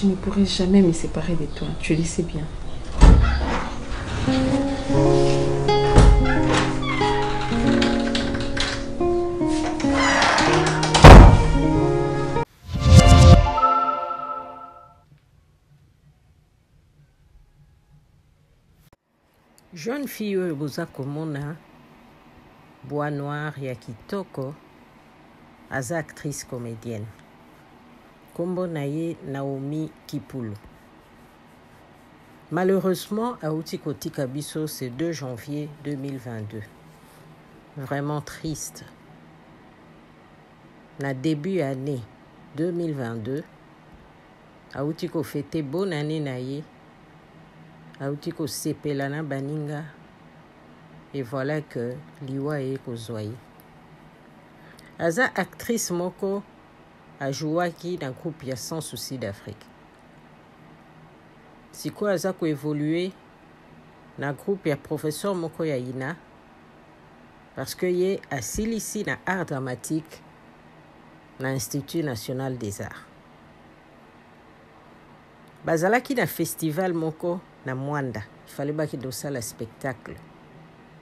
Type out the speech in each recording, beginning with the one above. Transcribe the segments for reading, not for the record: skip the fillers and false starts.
Je ne pourrai jamais me séparer de toi, tu le sais bien. Jeune fille oyo boza komona bois noir ya kitoko aza actrice comédienne. Kombo na ye Naomi Kipulu. Malheureusement, auti kotika biso ce 2 janvier 2022. Vraiment triste. Na début année 2022, auti ko fêter bonne année na ye. Auti ko sepela na baninga. Et voilà que liwa ye kozwa ye. Aza actrice moko ajouaki dans groupe ya Sans Souci d'Afrique. Siko aza ko évoluer na groupe ya professeur moko ya ina parce que ye asilisi na art dramatique na Institut National des Arts. Bazalaki na festival moko na Mwanda. Il fallait baki dosala spectacle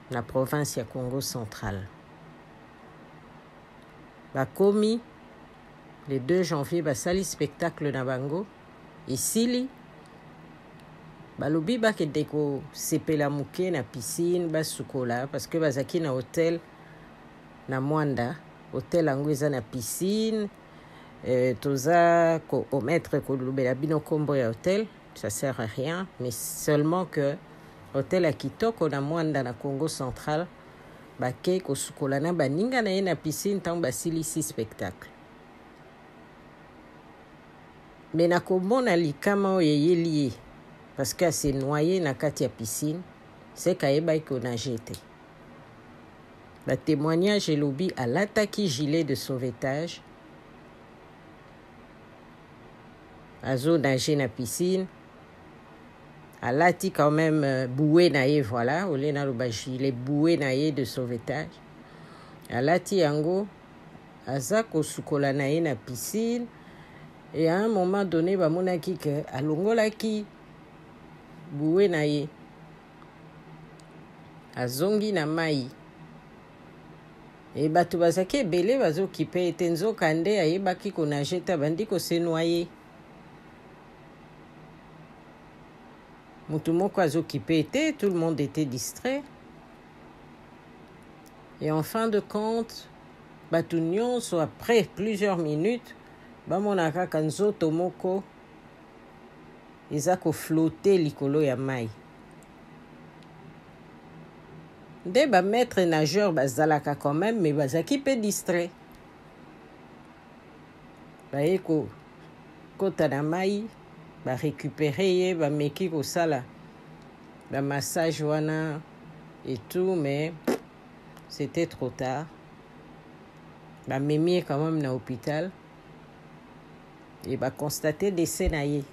na province ya Congo central. Bakomi le 2 janvier basali spectacle na bango isili balobi bakende ko sepela muke na piscine basukola parce que bazaki na hôtel na Mwanda. Hôtel yango eza na piscine. Toza ko omettre ko lubela bino kombo ya hôtel, ça sert à rien, mais seulement que hôtel ya kitoko na Mwanda na Congo central bake ko sukola na baninga na ye na piscine tant basili 6 spectacles. Mais na komona likama oyo yeli parce que s'est noyé na kati ya piscine, c'est kayeba ko nager te. Ba témoignage elobi alataki gilet de sauvetage. Azo nager na piscine. Alati quand même bouée na ye, voilà. Ole na loba gilet bouée na ye de sauvetage. Alati yango. Aza kosukola na ye na piscine. Et à un moment donné, bamonaki ke alongolaki bouée na ye. Azongi na mai. Et bato bazaki ebele bazo kipe ete nzoka nde ayebaki ko nager ta bandi ko se noyer. Mutu moko azo kipe ete, tout le monde était distrait. Et en fin de compte, bato nyonso après plusieurs minutes, bamonaka ka nzoto moko eza ko flotter likolo ya mai. Nde ba maître nageur bazalaka quand même, mais bazaki pe distrait. Baye ko kota na mai, ba récupérer ye, ba meki ko sala ba massage wana et tout, mais c'était trop tard. Ba memi quand même na hôpital et ba constater décès na ye.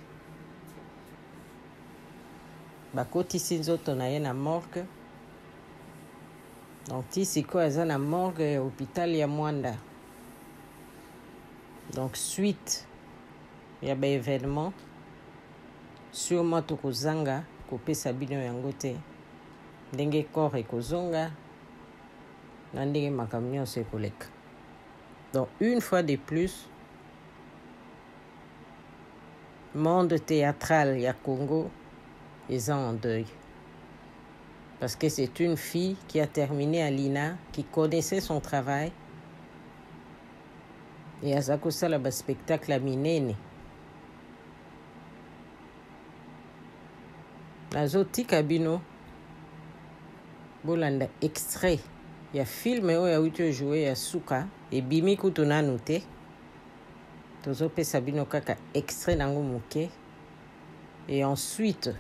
Ba kotisi nzoto na ye na morgue. Donc ti siko aza na morgue ya hôpital ya Mwanda. Donc suite ya ba événement sûrement tokozanga kopesa bino yango te ndenge corps ekozonga na ndenge makambo nyonso ekoleka. Donc une fois de plus, monde théâtral ya Congo est en deuil. Parce que c'est une fille qui a terminé à l'INA, qui connaissait son travail. Et aza kosala ba spectacle à minene. Nazotika bino bolanda extrait ya film oyo auti joué ya suka ebimi kutu nanu te. Tozopesa bino kaka extrait nango moke. Et ensuite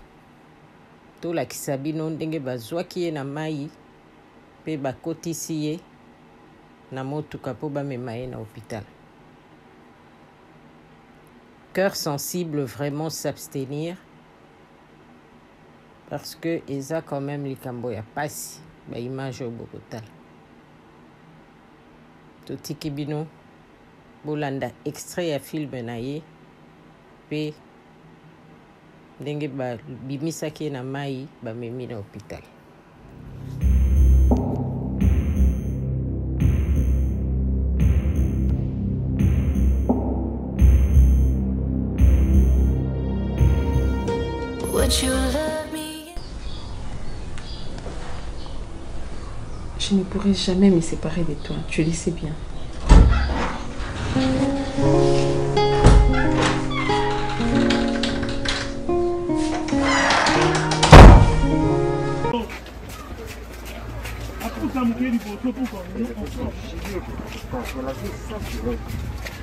tolakisa bino ndenge bazwaki ye na mai pe bakotisi ye na motuka po bamema ye na hôpital. Cœur sensible, vraiment s'abstenir. Parce que eza quand même likambo ya pasi ba image au Bogota. Totiki bino bolanda extrait ya film na ye pe ndenge babimisaki na mai bamemi na hôpital. Je ne pourrai jamais me séparer de toi, tu le sais bien.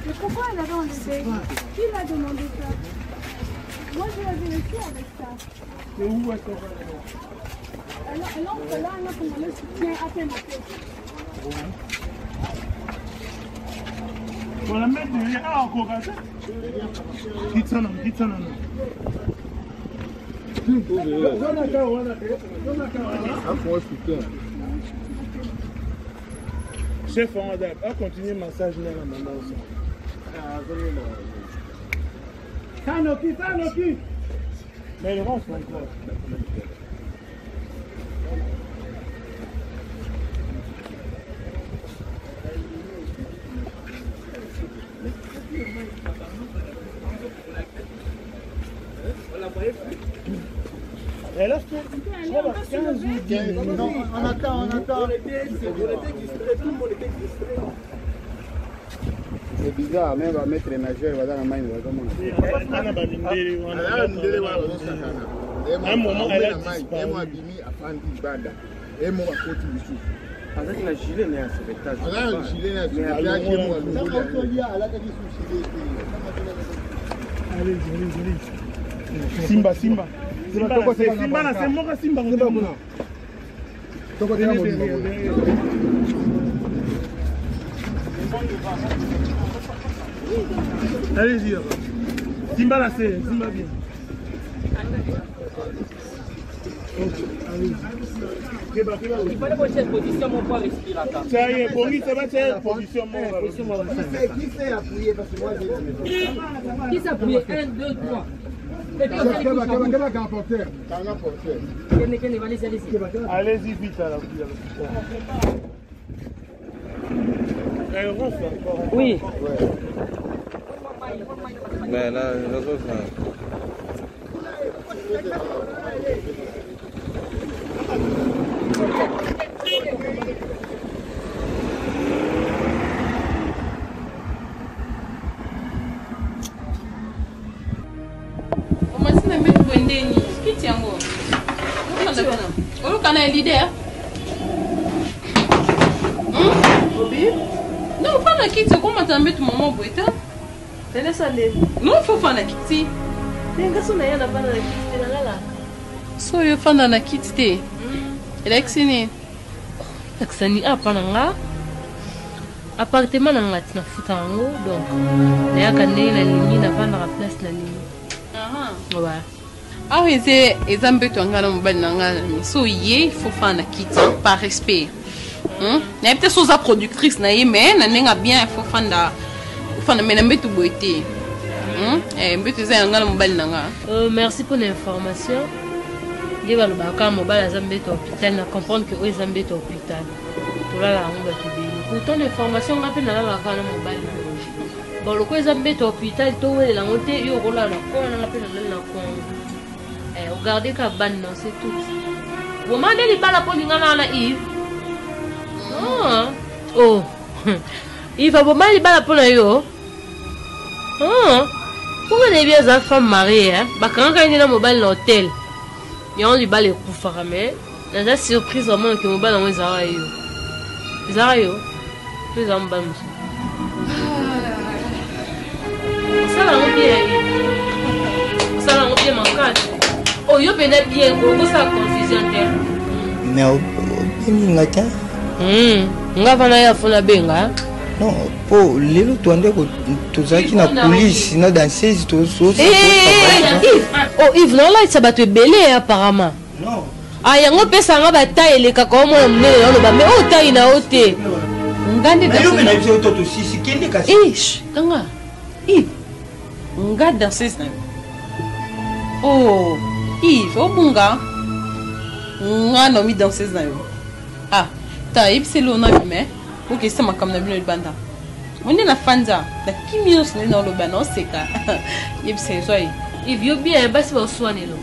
Mais pourquoi elle avait enlevé? Qui l'a demandé ça? Moi je l'avais laissé avec ça. C'est où est-ce qu'on va Elle entre là, elle a commandé le soutien à peine à tête. On la met derrière. Ah, encore comme ça. Quitte ça, non, quitte ça, non. Chef, on va continuer le massage là, la maman aussi. Sanoki. Mais le reste encore. Elle a fait 15 ou 10 minutes. Non, on attend. C'est bizarre, même va mettre les nageurs, va dans la main, va dans mon un moment, elle a disparu. Avec la gilet, il y a un spectacle. Allez. Simba. Simba, c'est moi, Simba. Allez-y. Simba là, c'est Simba bien. Ok, allez-y. Position mon poids respiratoire. Ça y est, Bongi, ça va être position mon. Qui fait appuyer parce que moi j'ai. Qui s'appuie? 1, 2, 3. Allez-y vite à la Oui. Mais là, non, pas la quitte, comment t'as mis ton maman boita? Non, il faut faire la quitte. So, il faut faire la quitte. Elle est exciné. Exciné, ah, pas nga. Appartement na ngati na futa ngo, donc na yaka ndenge na lingi na vanda la place na lingi. Ouais. Ah oui, c'est exemple tu ngana mobali na ngana. So, il faut faire la quitte par respect. Il y a peut-être chose productrice na yé mais na nenga bien il faut faire mais mbetu boité. Mbetu za ngana mobali na nga. Merci pour l'information. Je vais le baka mobile azambetu hôpital na comprendre que eux zambetu hôpital. Pour la ngomba kibi. Pourtant l'information on appelle na la kana mobile. Bon le ko zambetu hôpital to wele la monte yo rola na ko na appelle na ko. Regardez ka ban non c'est tout. Vous mandez les balles pour ngana na Yves. Oh, il va pas mal les balles pour yo. Pourquoi les bien les femmes mariées, quand ils dans mobile l'hôtel, ils ont du bal et coup mais dans la surprise vraiment que mobile on Zarayo. Zarayo, plus en bas. Ça la bien. Ça la bien manquant. Oh, yo peut-être bien, beaucoup ça confusion terre. Mais au ngata. Nga vana ya fona benga. Non, pour lelo tuande ko tozaki na police na dans 16 to so. Yves, non là ça va te belé apparemment. Non. Ah yango pesa nga bataille le kako mo mnene lo ba mais o taille na ote. Ngande da. Mais na biso to sisi kende kasi. Kanga. Yves. Ngade dans 16 na. Oh, Yves, oh bunga. Nga no mi danseuse na yo. Ah, ta c'est lo na bime. Ok, c'est ma comme na bino banda. On est la fanza. La kimio c'est na lo bana seka. Yves c'est so yi. Yves yo bien basi ba soane lo.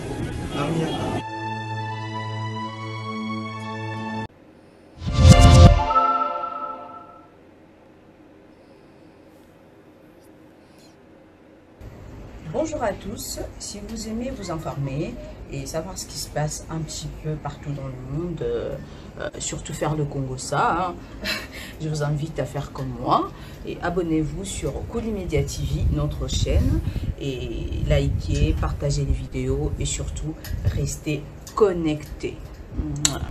Bonjour à tous, si vous aimez vous informer et savoir ce qui se passe un petit peu partout dans le monde, surtout faire le Congo-ça, hein, je vous invite à faire comme moi et abonnez-vous sur Colimedia TV, notre chaîne, et likez, partagez les vidéos et surtout restez connectés. Voilà.